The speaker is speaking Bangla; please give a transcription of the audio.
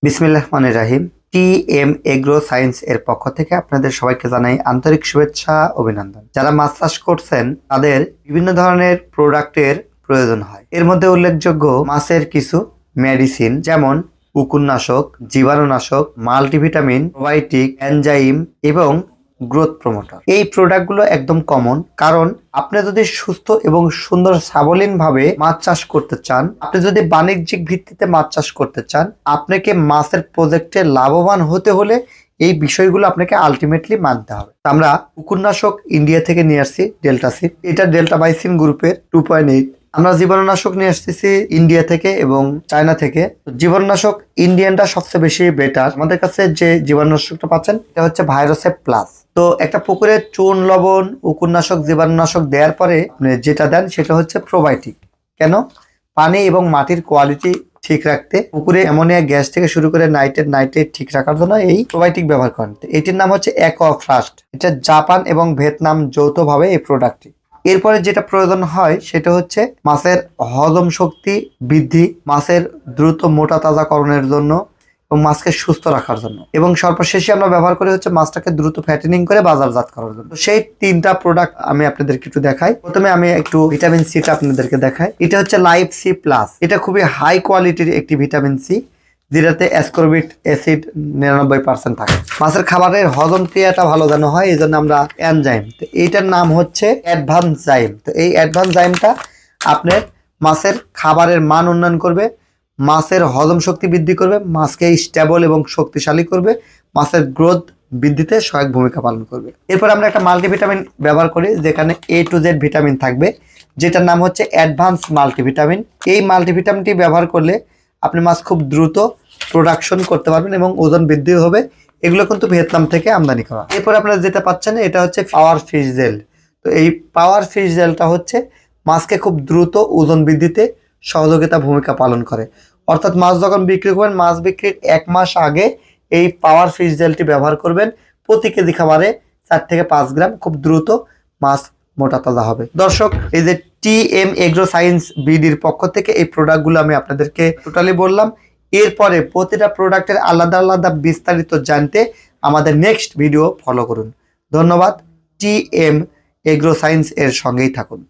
বিসমিল্লাহির রহমানির রহিম। টিএম এগ্রো সায়েন্স এর পক্ষ থেকে আপনাদের সবাইকে জানাই আন্তরিক শুভেচ্ছা, অভিনন্দন। যারা মাছ চাষ করছেন তাদের বিভিন্ন ধরনের প্রোডাক্টের প্রয়োজন হয়। এর মধ্যে উল্লেখযোগ্য মাছের কিছু মেডিসিন, যেমন উকুননাশক, জীবাণুনাশক, মাল্টিভিটামিন, প্রোবায়োটিক, এনজাইম এবং গ্রোথ প্রমোটার। এই প্রোডাক্টগুলো একদম কমন, কারণ আপনি যদি সুস্থ এবং সুন্দর সাবলীন ভাবে মাছ চাষ করতে চান, আপনি যদি বাণিজ্যিক ভিত্তিতে মাছ চাষ করতে চান, আপনাকে মাছের প্রজেক্টে লাভবান হতে হলে এই বিষয়গুলো আপনাকে আলটিমেটলি মানতে হবে। আমরা উকুননাশক ইন্ডিয়া থেকে নিয়ে আসছি, ডেল্টাসিন। এটা ডেল্টাবাইসিন গ্রুপের 2.8। আমরা জীবাণুনাশক নিয়ে আসতেছি ইন্ডিয়া থেকে এবং চায়না থেকে। জীবাণুনাশক ইন্ডিয়ানটা সবচেয়ে বেশি বেটার। আমাদের কাছে যে জীবাণুনাশকটা পাচ্ছেন এটা হচ্ছে ভাইরাসেপ প্লাস। তো একটা পুকুরে চুন, লবণ, উকুননাশক, জীবাণুনাশক দেওয়ার পরে যেটা দেন সেটা হচ্ছে প্রোবায়োটিক। কেন? পানি এবং মাটির কোয়ালিটি ঠিক রাখতে, পুকুরে অ্যামোনিয়া গ্যাস থেকে শুরু করে নাইট্রেট ঠিক রাখার জন্য এই প্রোবায়োটিক ব্যবহার করেন। এটির নাম হচ্ছে অ্যাকোয়াফ্লাস্ট। এটা জাপান এবং ভিয়েতনাম যৌথভাবে এই প্রোডাক্টটি। এরপরে যেটা প্রয়োজন হয় সেটা হচ্ছে মাছের হজম শক্তি বৃদ্ধি, মাছের দ্রুত মোটা তাজাকরণের জন্য এবং মাছকে সুস্থ রাখার জন্য, এবং সর্বশেষে আমরা ব্যবহার করি হচ্ছে মাছটাকে দ্রুত ফ্যাটেনিং করে বাজারজাত করার জন্য। সেই তিনটা প্রোডাক্ট আমি আপনাদেরকে একটু দেখাই। প্রথমে আমি একটু ভিটামিন সিটা আপনাদেরকে দেখাই। এটা হচ্ছে লাইফ সি প্লাস। এটা খুবই হাই কোয়ালিটির একটি ভিটামিন সি, যেটাতে অ্যাসকর্বিক অ্যাসিড 99% থাকে। মাছের খাবারের হজম ক্রিয়াটা ভালো যেন হয়, এই জন্য আমরা এনজাইম, তো এইটার নাম হচ্ছে অ্যাডভান্স জাইম। তো এই অ্যাডভান্স জাইমটা আপনার মাছের খাবারের মান উন্নয়ন করবে, মাছের হজম শক্তি বৃদ্ধি করবে, মাছকে স্টেবল এবং শক্তিশালী করবে, মাছের গ্রোথ বৃদ্ধিতে সহায়ক ভূমিকা পালন করবে। এরপর আমরা একটা মাল্টিভিটামিন ব্যবহার করি, যেখানে A to Z ভিটামিন থাকবে, যেটার নাম হচ্ছে অ্যাডভান্স মাল্টিভিটামিন। এই মাল্টিভিটামিনটি ব্যবহার করলে আপনি মাছ খুব দ্রুত প্রোডাকশন করতে পারবেন এবং ওজন বৃদ্ধি হবে। এগুলো কিন্তু ভিয়েতনাম থেকে আমদানি করা। এরপর আপনারা যেটা পাচ্ছেন এটা হচ্ছে পাওয়ার ফিশ জেল। তো এই পাওয়ার ফিশ জেলটা হচ্ছে মাছকে খুব দ্রুত ওজন বৃদ্ধিতে সহযোগিতা ভূমিকা পালন করে। অর্থাৎ মাছ যখন বিক্রি করবেন, মাছ বিক্রির 1 মাস আগে এই পাওয়ার ফিশ জেলটি ব্যবহার করবেন। প্রতি কেজি খাবারে 4 থেকে 5 গ্রাম, খুব দ্রুত মাছ মোটা তাজা হবে। দর্শক, এই যে টিএম এগ্রো সায়েন্স বিডির পক্ষ থেকে এই প্রোডাক্টগুলো আমি আপনাদেরকে টোটালি বললাম। এরপরে প্রতিটা প্রোডাক্টের আলাদা আলাদা বিস্তারিত জানতে আমাদের নেক্সট ভিডিও ফলো করুন। ধন্যবাদ। টিএম এগ্রো সায়েন্স এর সঙ্গেই থাকুন।